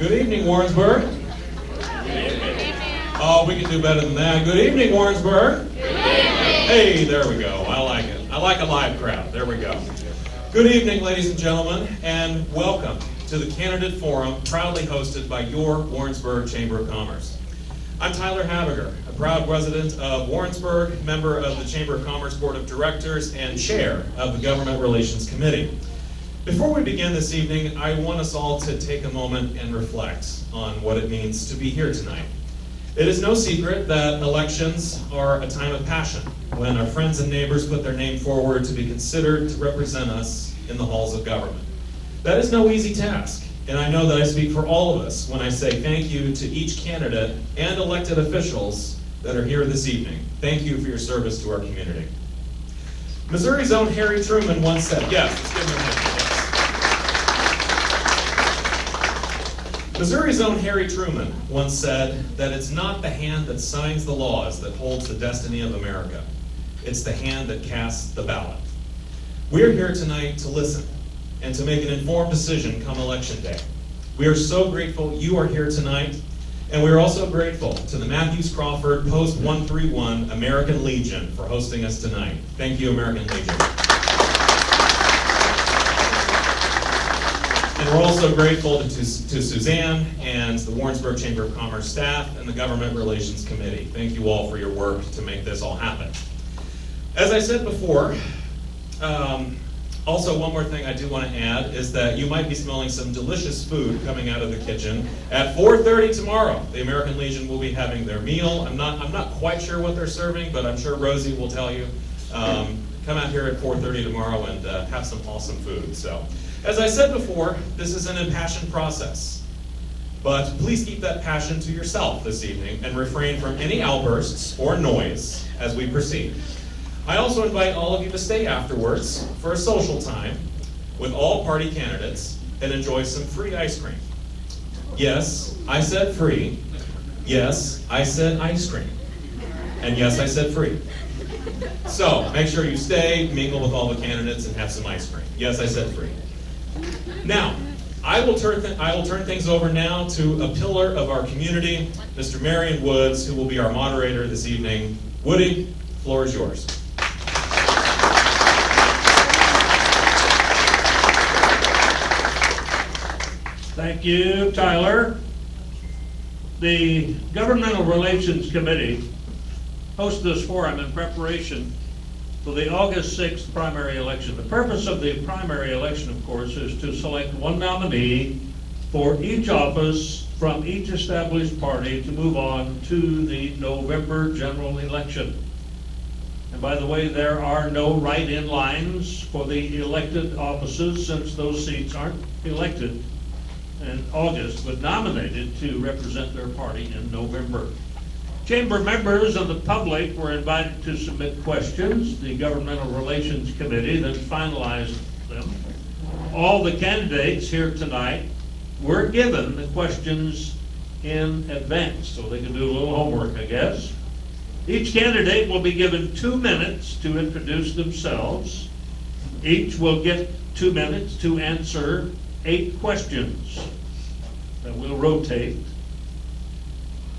Good evening, Warrensburg. Oh, we can do better than that. Good evening, Warrensburg. Hey, there we go. I like it. I like a live crowd. There we go. Good evening, ladies and gentlemen, and welcome to the Candidate Forum, proudly hosted by your Warrensburg Chamber of Commerce. I'm Tyler Habiger, a proud resident of Warrensburg, member of the Chamber of Commerce Board of Directors, and chair of the Government Relations Committee. Before we begin this evening, I want us all to take a moment and reflect on what it means to be here tonight. It is no secret that elections are a time of passion, when our friends and neighbors put their name forward to be considered to represent us in the halls of government. That is no easy task, and I know that I speak for all of us when I say thank you to each candidate and elected officials that are here this evening. Thank you for your service to our community. Missouri's own Harry Truman once said, yes, let's give him a hand. Missouri's own Harry Truman once said that it's not the hand that signs the laws that holds the destiny of America. It's the hand that casts the ballot. We're here tonight to listen and to make an informed decision come Election Day. We are so grateful you are here tonight, and we are also grateful to the Matthews Crawford Post 131 American Legion for hosting us tonight. Thank you, American Legion. And we're also grateful to Suzanne and the Warrensburg Chamber of Commerce staff and the Government Relations Committee. Thank you all for your work to make this all happen. As I said before, also one more thing I do want to add is that you might be smelling some delicious food coming out of the kitchen. At 4:30 tomorrow, the American Legion will be having their meal. I'm not quite sure what they're serving, but I'm sure Rosie will tell you. Come out here at 4:30 tomorrow and have some awesome food. So, as I said before, this is an impassioned process. But please keep that passion to yourself this evening and refrain from any outbursts or noise as we proceed. I also invite all of you to stay afterwards for a social time with all party candidates and enjoy some free ice cream. Yes, I said free. Yes, I said ice cream. And yes, I said free. So make sure you stay, mingle with all the candidates, and have some ice cream. Yes, I said free. Now, I will turn things over now to a pillar of our community, Mr. Marion Woods, who will be our moderator this evening. Woody, the floor is yours. Thank you, Tyler. The Governmental Relations Committee hosts this forum in preparation for the August 6th primary election. The purpose of the primary election, of course, is to select one nominee for each office from each established party to move on to the November general election. And by the way, there are no write-in lines for the elected offices since those seats aren't elected in August, but nominated to represent their party in November. Chamber members and the public were invited to submit questions. The Governmental Relations Committee then finalized them. All the candidates here tonight were given the questions in advance, so they can do a little homework, I guess. Each candidate will be given 2 minutes to introduce themselves. Each will get 2 minutes to answer 8 questions that will rotate.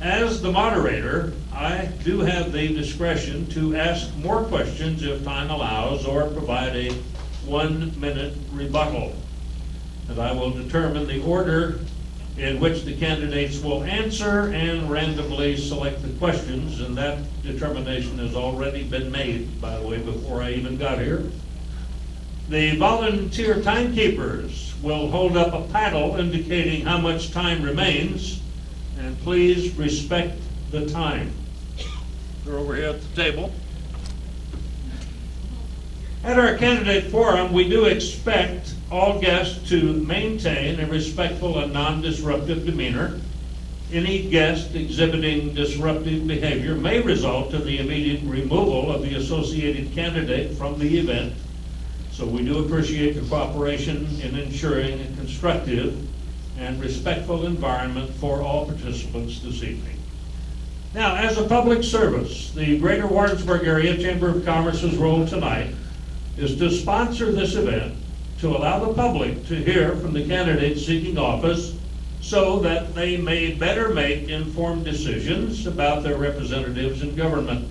As the moderator, I do have the discretion to ask more questions if time allows, or provide a 1-minute rebuttal. And I will determine the order in which the candidates will answer and randomly select the questions, and that determination has already been made, by the way, before I even got here. The volunteer timekeepers will hold up a paddle indicating how much time remains, and please respect the time. They're over here at the table. At our candidate forum, we do expect all guests to maintain a respectful and non-disruptive demeanor. Any guest exhibiting disruptive behavior may result in the immediate removal of the associated candidate from the event. So we do appreciate your cooperation in ensuring a constructive and respectful environment for all participants this evening. Now, as a public service, the Greater Warrensburg Area Chamber of Commerce's role tonight is to sponsor this event to allow the public to hear from the candidates seeking office so that they may better make informed decisions about their representatives in government.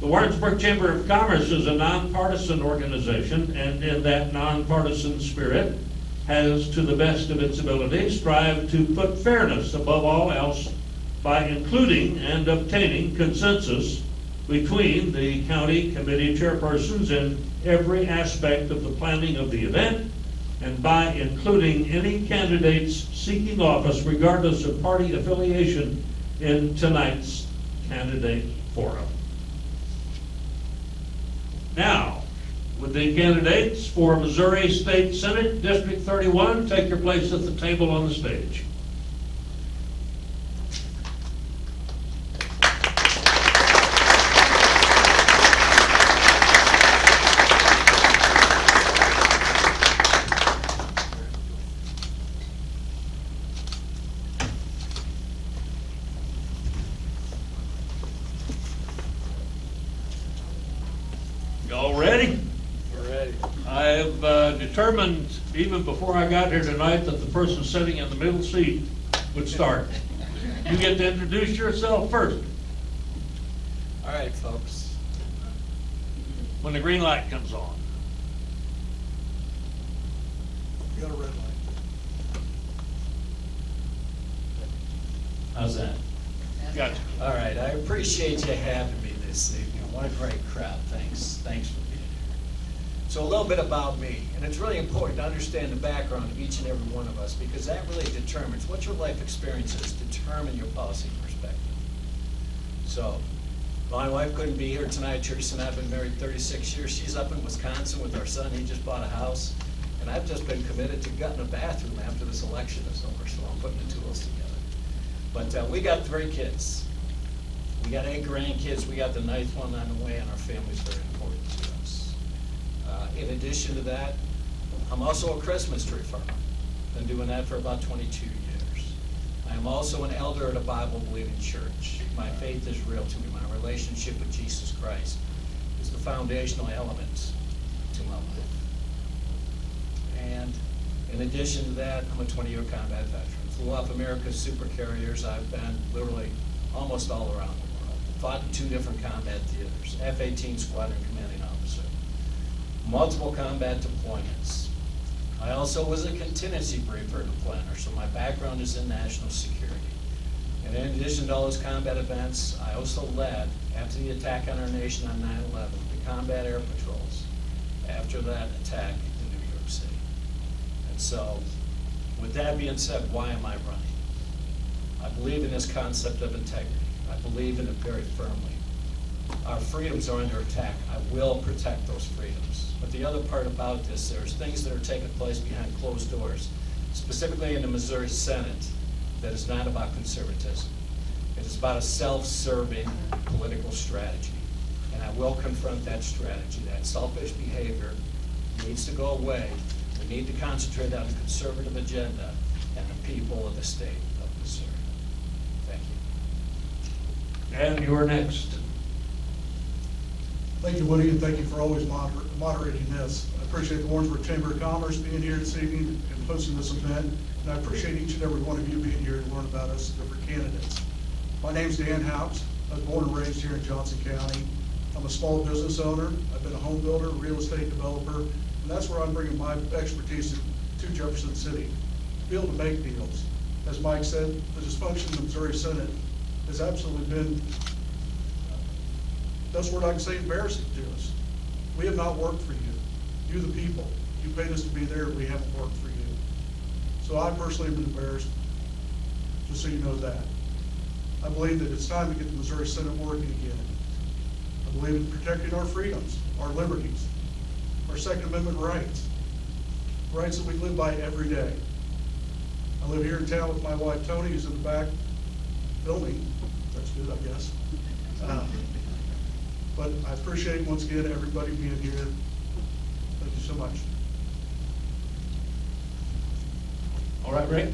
The Warrensburg Chamber of Commerce is a nonpartisan organization, and in that nonpartisan spirit has, to the best of its ability, strived to put fairness above all else by including and obtaining consensus between the county committee chairpersons in every aspect of the planning of the event, and by including any candidates seeking office regardless of party affiliation in tonight's candidate forum. Now, would the candidates for Missouri State Senate District 31 take your place at the table on the stage? Y'all ready? We're ready. I have determined, even before I got here tonight, that the person sitting in the middle seat would start. You get to introduce yourself first, All right, folks. when the green light comes on. You got a red light. How's that? Gotcha. All right, I appreciate you having me this evening. What a great crowd. Thanks for being here. So a little bit about me, and it's really important to understand the background of each and every one of us, because that really determines what your life experiences determine your policy perspective. So my wife couldn't be here tonight. Teresa and I have been married 36 years. She's up in Wisconsin with our son. He just bought a house. And I've just been committed to gutting a bathroom after this election is over, so I'm putting the tools together. But we got 3 kids. We got 8 grandkids. We got the 9th one on the way, and our family's very important to us. In addition to that, I'm also a Christmas tree farmer. Been doing that for about 22 years. I am also an elder at a Bible-believing church. My faith is real to me. My relationship with Jesus Christ is the foundational element to my life. And in addition to that, I'm a 20-year combat veteran. Flew off America's supercarriers. I've been literally almost all around the world. Fought in 2 different combat theaters, F-18 Squadron Commanding Officer. Multiple combat deployments. I also was a contingency briefer and planner, so my background is in national security. And in addition to all those combat events, I also led, after the attack on our nation on 9/11, the combat air patrols after that attack in New York City. And so, with that being said, why am I running? I believe in this concept of integrity. I believe in it very firmly. Our freedoms are under attack. I will protect those freedoms. But the other part about this, there's things that are taking place behind closed doors, specifically in the Missouri Senate, that is not about conservatism. It is about a self-serving political strategy. And I will confront that strategy. That selfish behavior needs to go away. We need to concentrate on the conservative agenda and the people of the state of Missouri. Thank you. And you're next. Thank you, Woody, and thank you for always moderating this. I appreciate the Warrensburg Chamber of Commerce being here this evening and hosting this event, and I appreciate each and every one of you being here to learn about us, different candidates. My name's Dan Houts. I was born and raised here in Johnson County. I'm a small business owner. I've been a home builder, real estate developer, and that's where I'm bringing my expertise to Jefferson City, to be able to make deals. As Mike said, the dysfunction of the Missouri Senate has absolutely been, that's what I can say, embarrassing to us. We have not worked for you. You, the people. You paid us to be there, we haven't worked for you. So I personally have been embarrassed, just so you know that. I believe that it's time to get the Missouri Senate working again. I believe in protecting our freedoms, our liberties, our Second Amendment rights, rights that we live by every day. I live here in town with my wife Tony, who's in the back filming. That's good, I guess. But I appreciate, once again, everybody being here. Thank you so much. All right, Rick?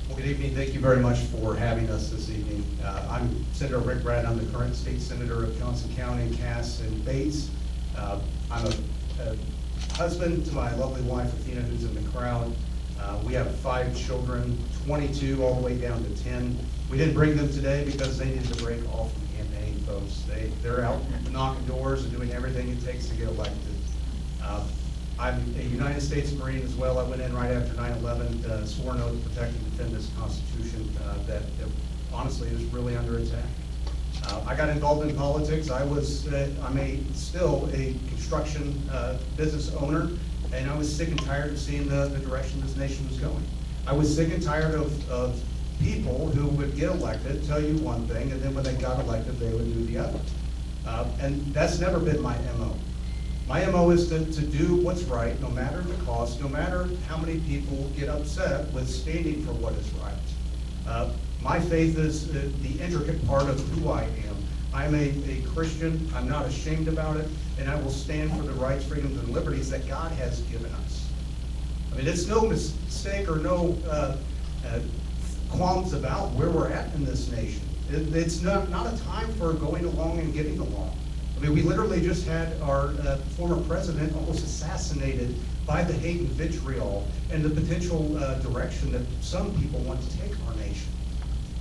Well, good evening. Thank you very much for having us this evening. I'm Senator Rick Brad. I'm the current state senator of Johnson County, Cass, and Bates. I'm a husband to my lovely wife, Athena, who's in the crowd. We have 5 children, 22 all the way down to 10. We didn't bring them today because they needed a break off from campaign, folks. They're out knocking doors and doing everything it takes to get elected. I'm a United States Marine as well. I went in right after 9/11, sworn oath to protect and defend this Constitution that honestly is really under attack. I got involved in politics. I'm still a construction business owner, and I was sick and tired of seeing the direction this nation was going. I was sick and tired of people who would get elected, tell you one thing, and then when they got elected, they would do the other. And that's never been my MO. My MO is to do what's right, no matter the cost, no matter how many people get upset with standing for what is right. My faith is the intricate part of who I am. I'm a Christian, I'm not ashamed about it, and I will stand for the rights, freedoms, and liberties that God has given us. I mean, it's no mistake or no qualms about where we're at in this nation. It's not a time for going along and getting along. I mean, we literally just had our former president almost assassinated by the hate and vitriol and the potential direction that some people want to take our nation.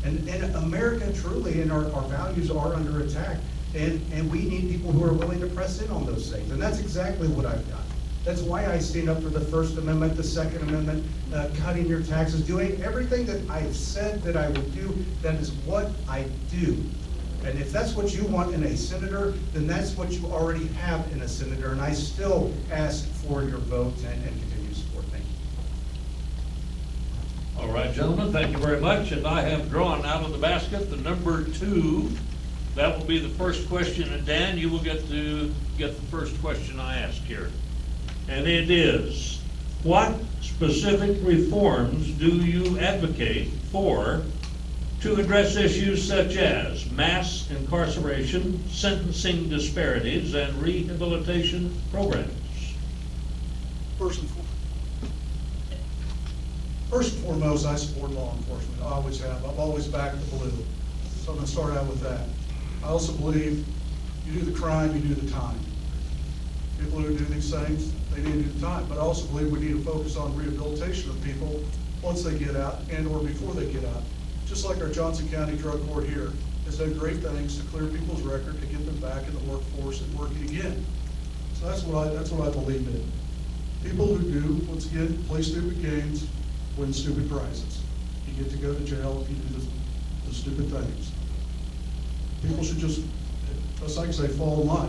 And America truly, and our values are under attack, and we need people who are willing to press in on those things. And that's exactly what I've done. That's why I stand up for the First Amendment, the Second Amendment, cutting your taxes, doing everything that I've said that I would do. That is what I do. And if that's what you want in a senator, then that's what you already have in a senator. And I still ask for your vote and continued support. Thank you. All right, gentlemen, thank you very much. And I have drawn out of the basket the number 2. That will be the first question. And Dan, you will get the first question I ask here. And it is, what specific reforms do you advocate for to address issues such as mass incarceration, sentencing disparities, and rehabilitation programs? First and foremost, I support law enforcement. I always have. I've always backed the blue. So I'm going to start out with that. I also believe you do the crime, you do the time. People who do these things, they need to do the time. But I also believe we need to focus on rehabilitation of people once they get out and or before they get out. Just like our Johnson County Drug Court here has done great things to clear people's record, to get them back in the workforce and working again. So that's what I believe in. People who do, once again, play stupid games, win stupid prizes. You get to go to jail if you do the stupid things. People should just, as I say, fall in line.